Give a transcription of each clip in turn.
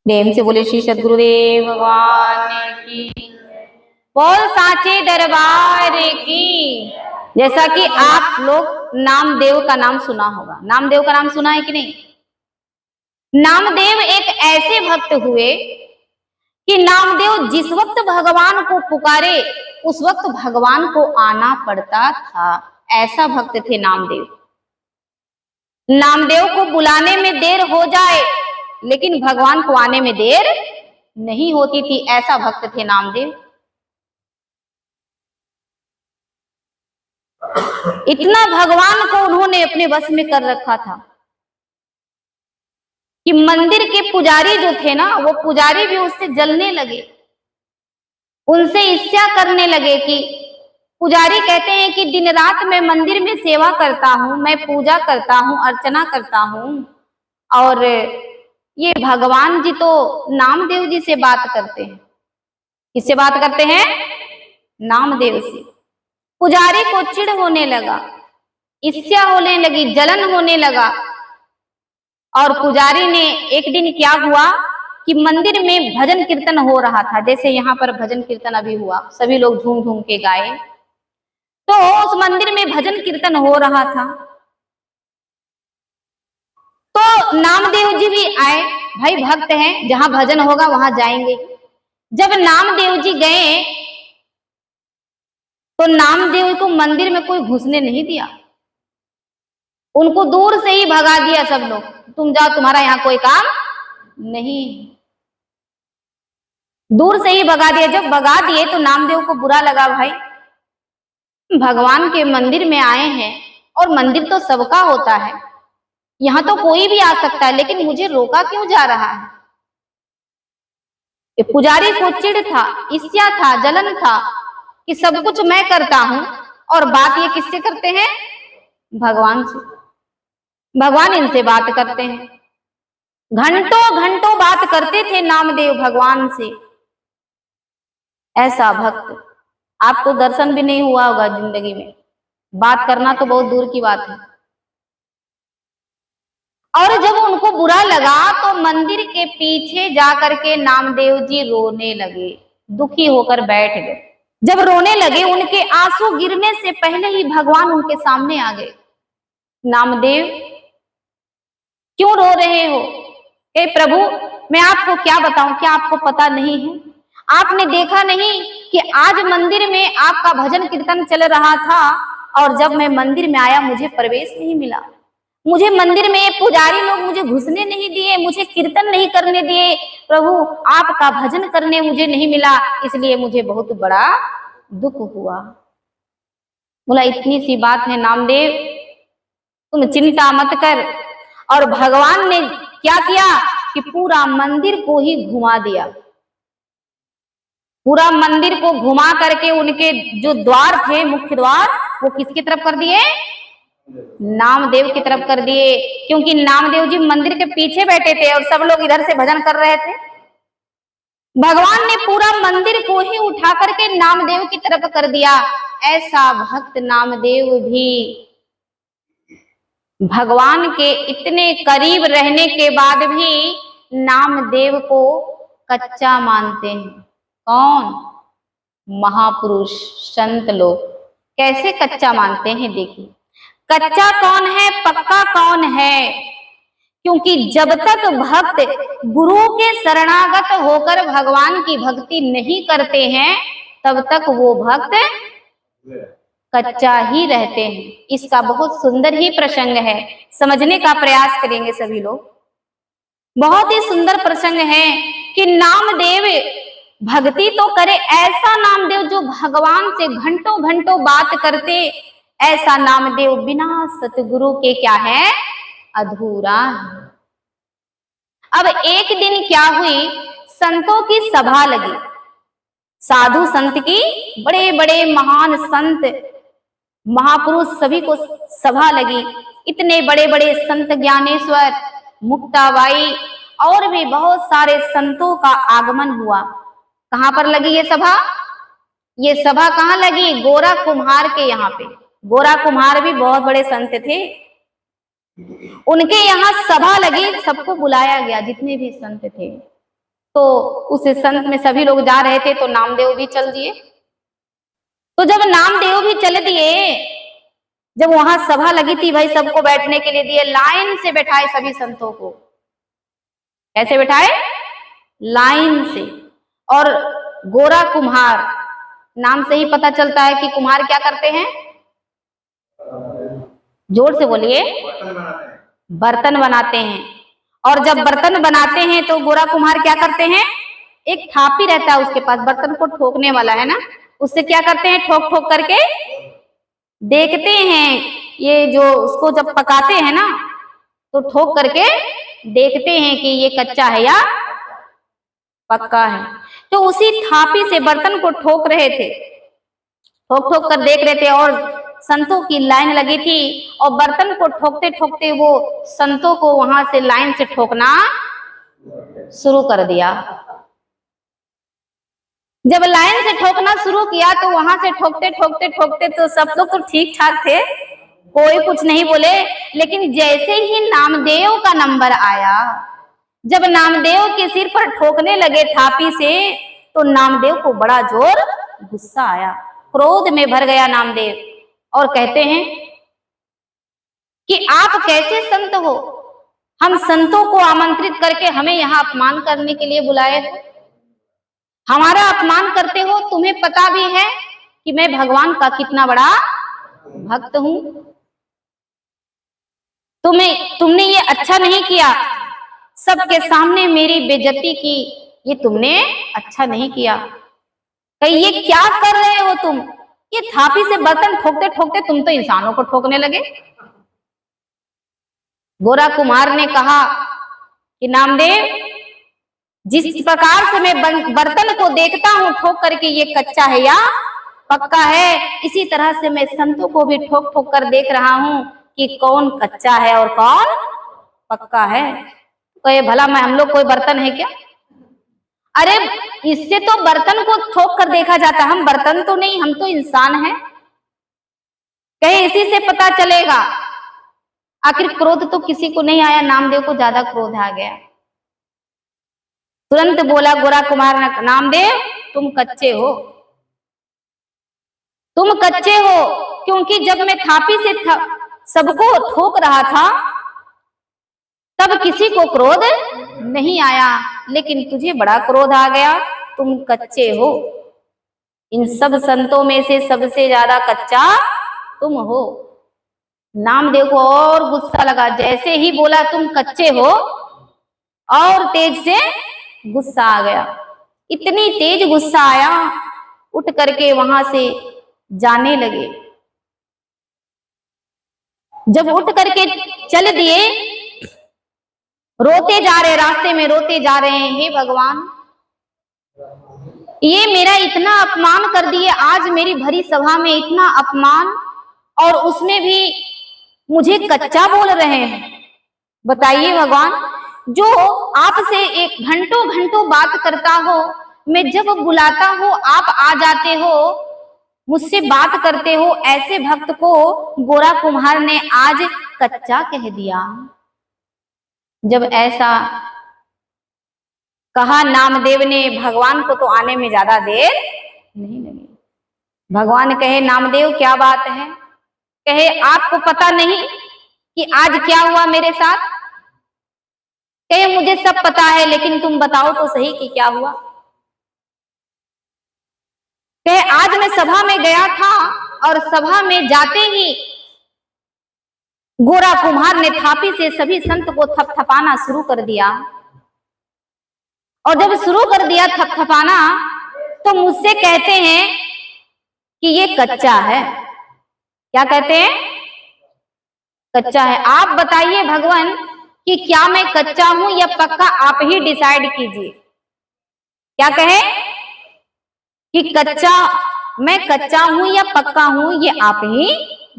प्रेम से बोले श्री सद्गुरुदेव भगवान की, बोल साचे दरबार की। जैसा कि आप लोग नामदेव का नाम सुना होगा, नामदेव का नाम सुना है कि नहीं? नामदेव एक ऐसे भक्त हुए कि नामदेव जिस वक्त भगवान को पुकारे उस वक्त भगवान को आना पड़ता था। ऐसा भक्त थे नामदेव। नामदेव को बुलाने में देर हो जाए लेकिन भगवान को आने में देर नहीं होती थी। ऐसा भक्त थे नामदेव। इतना भगवान को उन्होंने अपने वश में कर रखा था कि मंदिर के पुजारी जो थे ना, वो पुजारी भी उससे जलने लगे, उनसे ईर्ष्या करने लगे। कि पुजारी कहते हैं कि दिन रात मैं मंदिर में सेवा करता हूँ, मैं पूजा करता हूँ, अर्चना करता हूँ, और ये भगवान जी तो नामदेव जी से बात करते हैं। किससे बात करते हैं? नामदेव से। पुजारी को चिढ़ होने लगा, ईर्ष्या होने लगी, जलन होने लगा। और पुजारी ने एक दिन क्या हुआ कि मंदिर में भजन कीर्तन हो रहा था, जैसे यहाँ पर भजन कीर्तन अभी हुआ, सभी लोग झूम झूम के गाए। तो उस मंदिर में भजन कीर्तन हो रहा था तो नामदेव जी भी आए। भाई भक्त हैं, जहां भजन होगा वहां जाएंगे। जब नामदेव जी गए तो नामदेव को मंदिर में कोई घुसने नहीं दिया, उनको दूर से ही भगा दिया। सब लोग तुम जाओ, तुम्हारा यहाँ कोई काम नहीं। दूर से ही भगा दिया। जब भगा दिए तो नामदेव को बुरा लगा, भाई भगवान के मंदिर में आए हैं और मंदिर तो सबका होता है, यहाँ तो कोई भी आ सकता है, लेकिन मुझे रोका क्यों जा रहा है? ये पुजारी को चिढ़ था, ईर्ष्या था, जलन था कि सब कुछ मैं करता हूं और बात ये किससे करते हैं? भगवान से। भगवान इनसे बात करते हैं। घंटों घंटों बात करते थे नामदेव भगवान से। ऐसा भक्त आपको दर्शन भी नहीं हुआ होगा जिंदगी में, बात करना तो बहुत दूर की बात है। और जब उनको बुरा लगा तो मंदिर के पीछे जाकर के नामदेव जी रोने लगे, दुखी होकर बैठ गए। जब रोने लगे, उनके आंसू गिरने से पहले ही भगवान उनके सामने आ गए। नामदेव क्यों रो रहे हो? हे प्रभु, मैं आपको क्या बताऊं, क्या आपको पता नहीं है? आपने देखा नहीं कि आज मंदिर में आपका भजन कीर्तन चल रहा था और जब मैं मंदिर में आया मुझे प्रवेश नहीं मिला। मुझे मंदिर में पुजारी लोग मुझे घुसने नहीं दिए, मुझे कीर्तन नहीं करने दिए। प्रभु, आपका भजन करने मुझे नहीं मिला, इसलिए मुझे बहुत बड़ा दुख हुआ। बोला इतनी सी बात है नामदेव, तुम चिंता मत कर। और भगवान ने क्या किया कि पूरा मंदिर को ही घुमा दिया। पूरा मंदिर को घुमा करके उनके जो द्वार थे, मुख्य द्वार, वो किसकी तरफ कर दिए? नामदेव की तरफ कर दिए। क्योंकि नामदेव जी मंदिर के पीछे बैठे थे और सब लोग इधर से भजन कर रहे थे। भगवान ने पूरा मंदिर को ही उठा करके नामदेव की तरफ कर दिया। ऐसा भक्त नामदेव भी भगवान के इतने करीब रहने के बाद भी नामदेव को कच्चा मानते हैं। कौन? महापुरुष, संत लोग। कैसे कच्चा मानते हैं? देखिए, कच्चा कौन है, पक्का कौन है? क्योंकि जब तक भक्त गुरु के शरणागत होकर भगवान की भक्ति नहीं करते हैं तब तक वो भक्त कच्चा ही रहते हैं। इसका बहुत सुंदर ही प्रसंग है, समझने का प्रयास करेंगे सभी लोग। बहुत ही सुंदर प्रसंग है कि नामदेव भक्ति तो करे, ऐसा नामदेव जो भगवान से घंटों घंटों बात करते, ऐसा नामदेव बिना सतगुरु के क्या है? अधूरा है। अब एक दिन क्या हुई, संतों की सभा लगी, साधु संत की, बड़े बड़े महान संत महापुरुष सभी को सभा लगी। इतने बड़े बड़े संत ज्ञानेश्वर, मुक्ताबाई और भी बहुत सारे संतों का आगमन हुआ। कहां पर लगी ये सभा? ये सभा कहां लगी? गोरा कुम्हार के यहाँ पे। गोरा कुम्हार भी बहुत बड़े संत थे, उनके यहाँ सभा लगी, सबको बुलाया गया जितने भी संत थे। तो उस संत में सभी लोग जा रहे थे तो नामदेव भी चल दिए। तो जब नामदेव भी चल दिए, जब वहां सभा लगी थी भाई, सबको बैठने के लिए दिए, लाइन से बैठाए सभी संतों को। कैसे बैठाए? लाइन से। और गोरा कुम्हार, नाम से ही पता चलता है कि कुम्हार क्या करते हैं, जोर से बोलिए, बर्तन बनाते हैं। और जब बर्तन बनाते हैं तो गोरा कुम्हार क्या करते हैं, एक थापी रहता है उसके पास, बर्तन को ठोकने वाला है ना, उससे क्या करते हैं, ठोक ठोक करके देखते हैं। ये जो उसको जब पकाते हैं ना, तो ठोक करके देखते हैं कि ये कच्चा है या पक्का है। तो उसी थापी से बर्तन को ठोक रहे थे, ठोक ठोक कर देख रहे थे। और संतों की लाइन लगी थी और बर्तन को ठोकते ठोकते वो संतों को वहां से लाइन से ठोकना शुरू कर दिया। जब लाइन से ठोकना शुरू किया तो वहां से ठोकते ठोकते ठोकते तो सब लोग तो ठीक ठाक थे, कोई कुछ नहीं बोले। लेकिन जैसे ही नामदेव का नंबर आया, जब नामदेव के सिर पर ठोकने लगे थापी से, तो नामदेव को बड़ा जोर गुस्सा आया, क्रोध में भर गया नामदेव। और कहते हैं कि आप कैसे संत हो, हम संतों को आमंत्रित करके हमें यहाँ अपमान करने के लिए बुलाए हो, हमारा अपमान करते हो। तुम्हें पता भी है कि मैं भगवान का कितना बड़ा भक्त हूं। तुमने ये अच्छा नहीं किया, सबके सामने मेरी बेइज्जती की, ये तुमने अच्छा नहीं किया। कहीं ये क्या कर रहे हो तुम, ये थापी से बर्तन ठोकते ठोकते तुम तो इंसानों को ठोकने लगे। गोरा कुम्हार ने कहा कि नामदेव, जिस प्रकार से मैं बर्तन को देखता हूं ठोक करके ये कच्चा है या पक्का है, इसी तरह से मैं संतों को भी ठोक ठोक कर देख रहा हूं कि कौन कच्चा है और कौन पक्का है। तो ये भला मैं हम लोग कोई बर्तन है क्या? अरे इससे तो बर्तन को ठोक कर देखा जाता, हम बर्तन तो नहीं, हम तो इंसान हैं। कहे इसी से पता चलेगा। आखिर क्रोध तो किसी को नहीं आया, नामदेव को ज्यादा क्रोध आ गया। तुरंत बोला गोरा कुमार ने, नामदेव तुम कच्चे हो, तुम कच्चे हो, क्योंकि जब मैं थापी से सबको ठोक रहा था तब किसी को क्रोध नहीं आया, लेकिन तुझे बड़ा क्रोध आ गया, तुम कच्चे हो। इन सब संतों में से सबसे ज्यादा कच्चा तुम हो। नामदेव को और गुस्सा लगा, जैसे ही बोला तुम कच्चे हो, और तेज से गुस्सा आ गया। इतनी तेज गुस्सा आया, उठ करके वहां से जाने लगे। जब उठ करके चल दिए, रोते जा रहे, रास्ते में रोते जा रहे हैं, हे भगवान, ये मेरा इतना अपमान कर दिए, आज मेरी भरी सभा में इतना अपमान, और उसमें भी मुझे कच्चा बोल रहे हैं। बताइए भगवान, जो आपसे एक घंटों घंटों बात करता हो, मैं जब बुलाता हूं आप आ जाते हो, मुझसे बात करते हो, ऐसे भक्त को गोरा कुम्हार ने आज कच्चा कह दिया। जब ऐसा कहा नामदेव ने, भगवान को तो आने में ज्यादा देर नहीं लगी। भगवान कहे, नामदेव क्या बात है? कहे, आपको पता नहीं कि आज क्या हुआ मेरे साथ? कहे, मुझे सब पता है, लेकिन तुम बताओ तो सही कि क्या हुआ। कहे, आज मैं सभा में गया था और सभा में जाते ही गोरा कुम्हार ने थापी से सभी संत को थपथपाना शुरू कर दिया। और जब शुरू कर दिया थपथपाना, तो मुझसे कहते हैं कि ये कच्चा है। क्या कहते हैं? कच्चा है। आप बताइए भगवान कि क्या मैं कच्चा हूं या पक्का, आप ही डिसाइड कीजिए। क्या कहे कि कच्चा, मैं कच्चा हूं या पक्का हूं, ये आप ही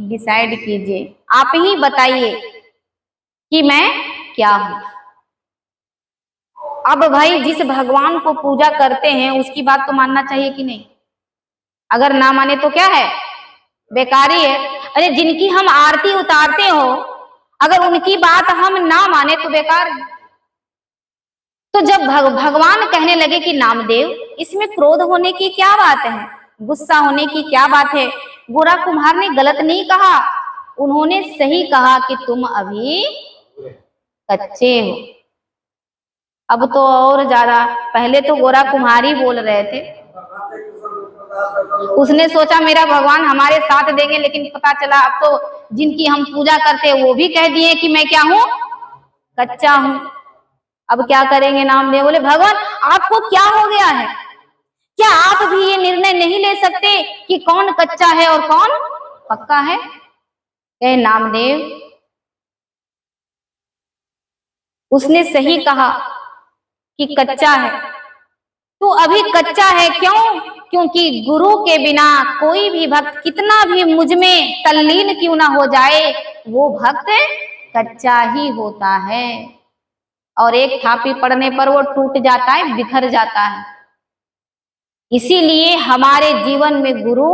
डिसाइड कीजिए, आप ही बताइए कि मैं क्या हूं। अब भाई, जिस भगवान को पूजा करते हैं उसकी बात तो मानना चाहिए कि नहीं? अगर ना माने तो क्या है, बेकारी है। अरे जिनकी हम आरती उतारते हो, अगर उनकी बात हम ना माने तो बेकार है। तो जब भगवान कहने लगे कि नामदेव, इसमें क्रोध होने की क्या बात है, गुस्सा होने की क्या बात है, गोरा कुम्हार ने गलत नहीं कहा, उन्होंने सही कहा कि तुम अभी कच्चे हो। अब तो और ज्यादा, पहले तो गोरा कुम्हारी बोल रहे थे, उसने सोचा मेरा भगवान हमारे साथ देंगे, लेकिन पता चला अब तो जिनकी हम पूजा करते हैं वो भी कह दिए कि मैं क्या हूं, कच्चा हूं। अब क्या करेंगे नामदेव बोले, भगवान आपको क्या हो गया है, क्या आप भी ये निर्णय नहीं ले सकते कि कौन कच्चा है और कौन पक्का है? कहे नामदेव, उसने सही कहा कि कच्चा है, तो अभी कच्चा है क्यों? क्योंकि गुरु के बिना कोई भी भक्त कितना भी मुझ में तल्लीन क्यों ना हो जाए, वो भक्त कच्चा ही होता है, और एक थापी पड़ने पर वो टूट जाता है, बिखर जाता है। इसीलिए हमारे जीवन में गुरु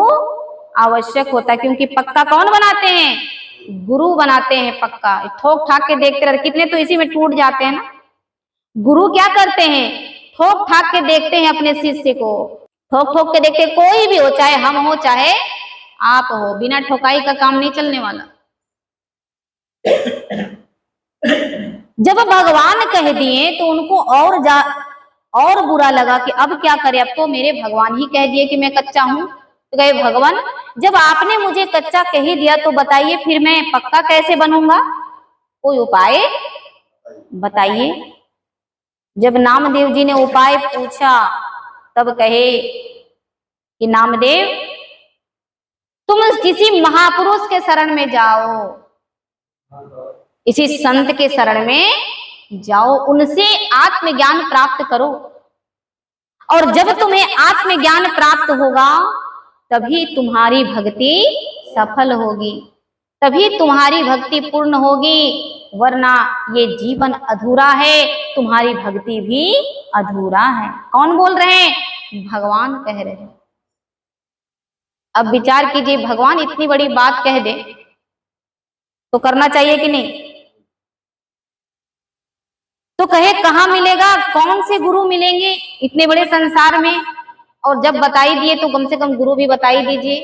आवश्यक होता है, क्योंकि पक्का कौन बनाते हैं? गुरु बनाते हैं पक्का। ठोक ठाक के देखते रहते, कितने तो इसी में टूट जाते हैं ना। गुरु क्या करते हैं? ठोक ठाक के देखते हैं अपने शिष्य को, ठोक ठोक के देखते, कोई भी हो, चाहे हम हो चाहे आप हो, बिना ठोकाई का काम नहीं चलने वाला। जब भगवान कह दिए तो उनको और बुरा लगा कि अब क्या करें, अब तो मेरे भगवान ही कह दिए कि मैं कच्चा हूं। तो कहे भगवान, जब आपने मुझे कच्चा कह ही दिया तो बताइए फिर मैं पक्का कैसे बनूंगा, कोई उपाय बताइए। जब नामदेव जी ने उपाय पूछा तब कहे कि नामदेव, तुम किसी महापुरुष के शरण में जाओ, इसी संत के शरण में जाओ, उनसे आत्मज्ञान प्राप्त करो, और जब तुम्हें आत्मज्ञान प्राप्त होगा तभी तुम्हारी भक्ति सफल होगी, तभी तुम्हारी भक्ति पूर्ण होगी, वरना ये जीवन अधूरा है, तुम्हारी भक्ति भी अधूरा है। कौन बोल रहे हैं? भगवान कह रहे हैं। अब विचार कीजिए, भगवान इतनी बड़ी बात कह दे तो करना चाहिए कि नहीं? तो कहे कहाँ मिलेगा, कौन से गुरु मिलेंगे इतने बड़े संसार में, और जब बताई दिए तो कम से कम गुरु भी बताई दीजिए।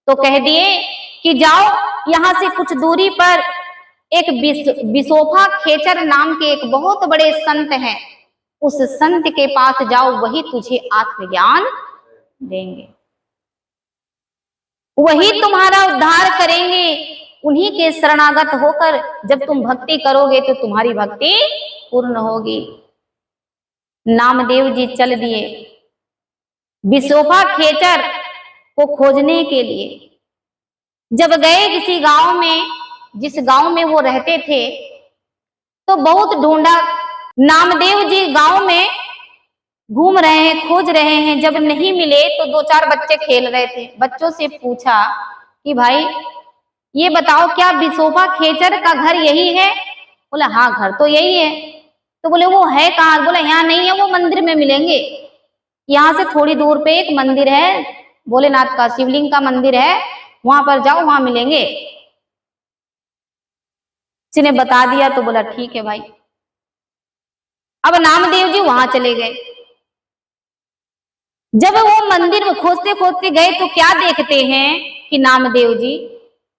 तो कह दिए कि जाओ, यहां से कुछ दूरी पर एक बिसोफा खेचर नाम के एक बहुत बड़े संत हैं, उस संत के पास जाओ, वही तुझे आत्मज्ञान देंगे, वही तुम्हारा उद्धार करेंगे। उन्हीं के शरणागत होकर जब तुम भक्ति करोगे तो तुम्हारी भक्ति पूर्ण होगी। नामदेव जी चल दिए बिसोफा खेचर को खोजने के लिए। जब गए किसी गांव में, जिस गांव में वो रहते थे, तो बहुत ढूंढा। नामदेव जी गांव में घूम रहे हैं, खोज रहे हैं, जब नहीं मिले तो दो चार बच्चे खेल रहे थे। बच्चों से पूछा कि भाई ये बताओ, क्या बिसोफा खेचर का घर यही है? बोला हाँ, घर तो यही है। तो बोले वो है कहाँ? बोला यहाँ नहीं है, वो मंदिर में मिलेंगे, यहाँ से थोड़ी दूर पे एक मंदिर है, भोलेनाथ का शिवलिंग का मंदिर है, वहां पर जाओ, वहां मिलेंगे। किसी ने बता दिया तो बोला ठीक है भाई। अब नामदेव जी वहां चले गए। जब वो मंदिर में खोजते खोजते गए तो क्या देखते हैं कि नामदेव जी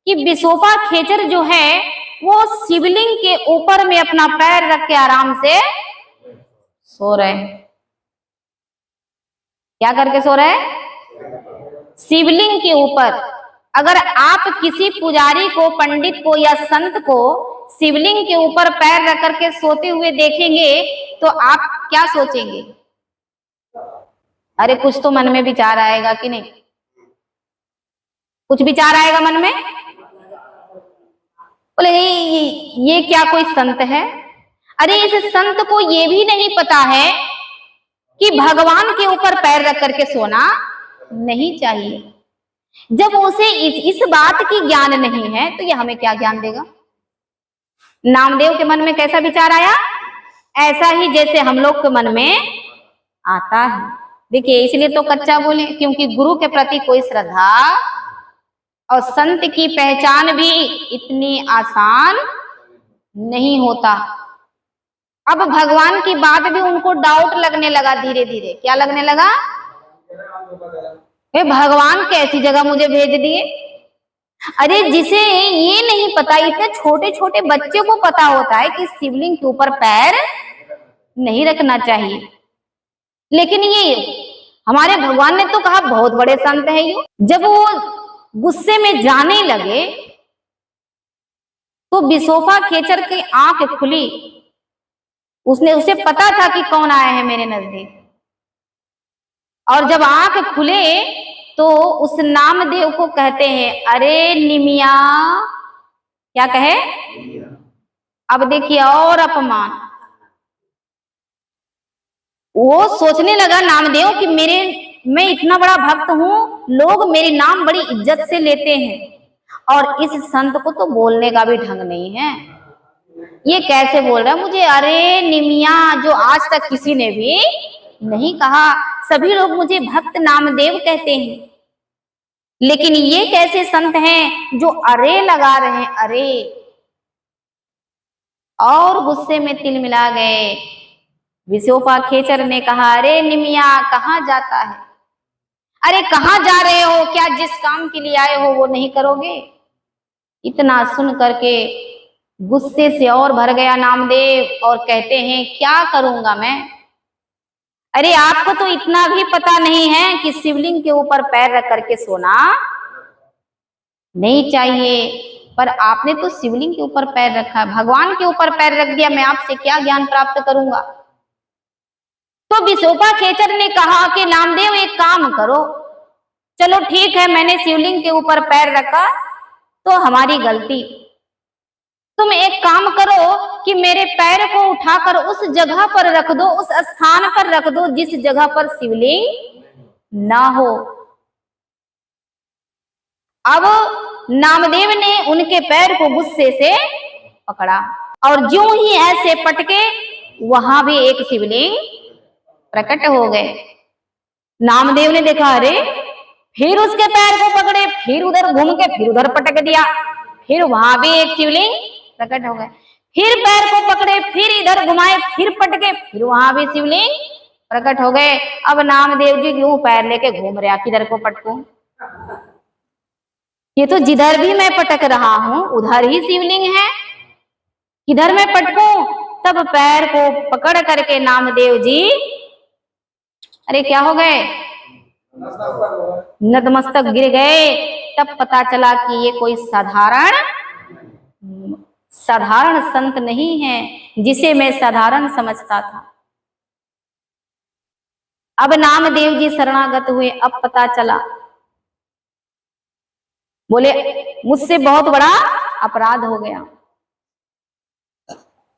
कि बिसोफा खेचर जो है वो शिवलिंग के ऊपर में अपना पैर रख के आराम से सो रहे हैं। क्या करके सो रहे हैं? शिवलिंग के ऊपर। अगर आप किसी पुजारी को, पंडित को या संत को शिवलिंग के ऊपर पैर रख करके सोते हुए देखेंगे तो आप क्या सोचेंगे? अरे कुछ तो मन में विचार आएगा कि नहीं? कुछ विचार आएगा मन में। बोले ये क्या कोई संत है? अरे इस संत को ये भी नहीं पता है कि भगवान के ऊपर पैर रख करके सोना नहीं चाहिए। जब उसे इस बात की ज्ञान नहीं है तो ये हमें क्या ज्ञान देगा? नामदेव के मन में कैसा विचार आया? ऐसा ही जैसे हम लोग के मन में आता है। देखिए इसलिए तो कच्चा बोले, क्योंकि गुरु के प्रति कोई श्रद्धा और संत की पहचान भी इतनी आसान नहीं होता। अब भगवान की बात भी उनको डाउट लगने लगा धीरे धीरे। क्या लगने लगा? हे भगवान कैसी जगह मुझे भेज दिए। अरे जिसे ये नहीं पता, इतने छोटे छोटे बच्चे को पता होता है कि शिवलिंग के ऊपर पैर नहीं रखना चाहिए, लेकिन ये हमारे भगवान ने तो कहा बहुत बड़े संत हैं ये। जब वो गुस्से में जाने लगे तो बिसोफा खेचर की आंख खुली। उसे पता था कि कौन आया है मेरे नजदीक, और जब आंख खुले तो उस नामदेव को कहते हैं, अरे निमिया। क्या कहे? अब देखिए और अपमान। वो सोचने लगा नामदेव कि मैं इतना बड़ा भक्त हूं, लोग मेरी नाम बड़ी इज्जत से लेते हैं, और इस संत को तो बोलने का भी ढंग नहीं है। ये कैसे बोल रहा है मुझे अरे निमिया, जो आज तक किसी ने भी नहीं कहा। सभी लोग मुझे भक्त नामदेव कहते हैं, लेकिन ये कैसे संत हैं जो अरे लगा रहे हैं, अरे। और गुस्से में तिलमिला गए। विसोफा खेचर ने कहा, अरे निमिया कहाँ जाता है? अरे कहाँ जा रहे हो? क्या जिस काम के लिए आए हो वो नहीं करोगे? इतना सुन करके गुस्से से और भर गया नामदेव और कहते हैं, क्या करूंगा मैं? अरे आपको तो इतना भी पता नहीं है कि शिवलिंग के ऊपर पैर रख करके सोना नहीं चाहिए, पर आपने तो शिवलिंग के ऊपर पैर रखा, भगवान के ऊपर पैर रख दिया, मैं आपसे क्या ज्ञान प्राप्त करूंगा? तो बिसोफा खेचर ने कहा कि नामदेव एक काम करो, चलो ठीक है मैंने शिवलिंग के ऊपर पैर रखा तो हमारी गलती, तुम एक काम करो कि मेरे पैर को उठाकर उस जगह पर रख दो, उस स्थान पर रख दो जिस जगह पर शिवलिंग ना हो। अब नामदेव ने उनके पैर को गुस्से से पकड़ा, और ज्यों ही ऐसे पटके वहां भी एक शिवलिंग प्रकट हो गए। नामदेव ने देखा, अरे फिर उसके पैर को पकड़े, फिर उधर घूम के फिर उधर पटक दिया, फिर वहां भी एक शिवलिंग प्रकट हो गए। फिर पैर को पकड़े, फिर इधर घुमाए, फिर पटके, फिर वहां भी शिवलिंग प्रकट हो गए। अब नामदेव जी क्यों पैर लेके घूम रहे, किधर को पटकूं? ये तो जिधर भी मैं पटक रहा हूं उधर ही शिवलिंग है, किधर मैं पटकूं? तब पैर को पकड़ करके नामदेव जी अरे क्या हो गए, नतमस्तक गिर गए। तब पता चला कि ये कोई साधारण संत नहीं है जिसे मैं साधारण समझता था। अब नामदेव जी शरणागत हुए। अब पता चला, बोले मुझसे बहुत बड़ा अपराध हो गया,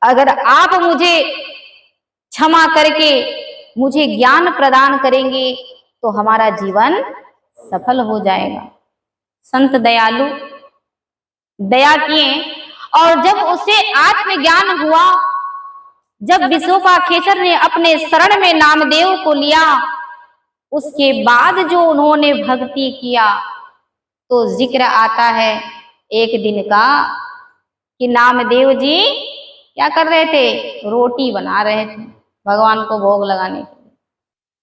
अगर आप मुझे क्षमा करके मुझे ज्ञान प्रदान करेंगे तो हमारा जीवन सफल हो जाएगा। संत दयालु दया किए, और जब उसे आत्मज्ञान हुआ, जब बिसोफा खेचर ने अपने शरण में नामदेव को लिया, उसके बाद जो उन्होंने भक्ति किया, तो जिक्र आता है एक दिन का कि नामदेव जी क्या कर रहे थे, रोटी बना रहे थे भगवान को भोग लगाने के लिए।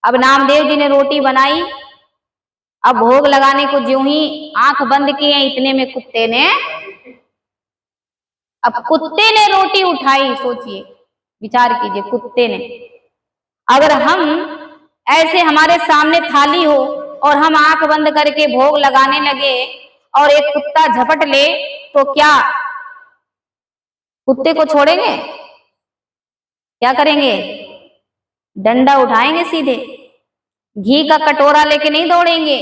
अब नामदेव जी ने रोटी बनाई, अब भोग लगाने को ज्यों ही आंख बंद किए, इतने में कुत्ते ने रोटी उठाई। सोचिए, विचार कीजिए, कुत्ते ने। अगर हम ऐसे हमारे सामने थाली हो और हम आंख बंद करके भोग लगाने लगे और एक कुत्ता झपट ले, तो क्या कुत्ते को छोड़ेंगे? क्या करेंगे? डंडा उठाएंगे, सीधे घी का कटोरा लेके नहीं दौड़ेंगे,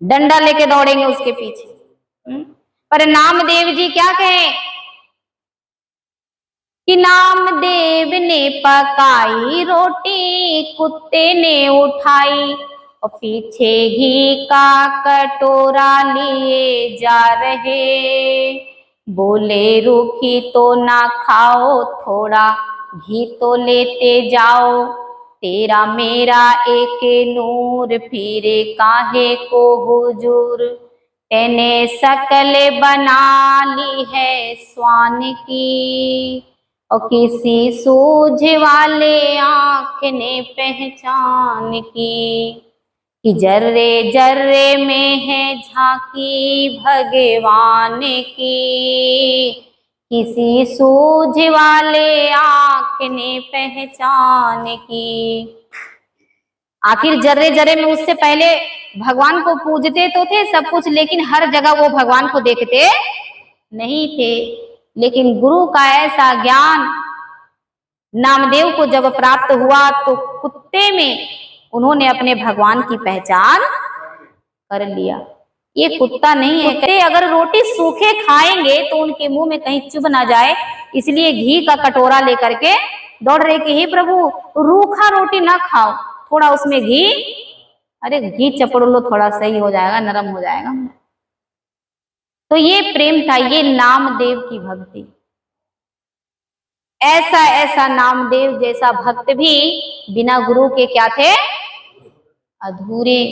डंडा लेके दौड़ेंगे उसके पीछे। पर नामदेव जी क्या कहें कि नामदेव ने पकाई रोटी, कुत्ते ने उठाई, और पीछे घी का कटोरा लिए जा रहे, बोले रूखी तो ना खाओ, थोड़ा घी तो लेते जाओ, तेरा मेरा एक नूर, फिर काहे को हुजूर, तेने शकल बना ली है स्वान की, और किसी सूझ वाले आँख ने पहचान की कि जर्रे जर्रे में है झांकी भगवान की। किसी सूझ वाले आँख ने पहचान की। आखिर जर्रे जर्रे में उससे पहले भगवान को पूजते तो थे सब कुछ, लेकिन हर जगह वो भगवान को देखते नहीं थे। लेकिन गुरु का ऐसा ज्ञान नामदेव को जब प्राप्त हुआ तो कुत्ते में उन्होंने अपने भगवान की पहचान कर लिया। ये कुत्ता नहीं है, कुत्ते अगर रोटी सूखे खाएंगे तो उनके मुंह में कहीं चुभ ना जाए, इसलिए घी का कटोरा लेकर के दौड़ रहे कि हे प्रभु रूखा रोटी ना खाओ, थोड़ा उसमें घी, अरे घी चपड़ लो थोड़ा, सही हो जाएगा, नरम हो जाएगा। तो ये प्रेम था, ये नामदेव की भक्ति। ऐसा ऐसा नामदेव जैसा भक्त भी बिना गुरु के क्या थे, अधूरे।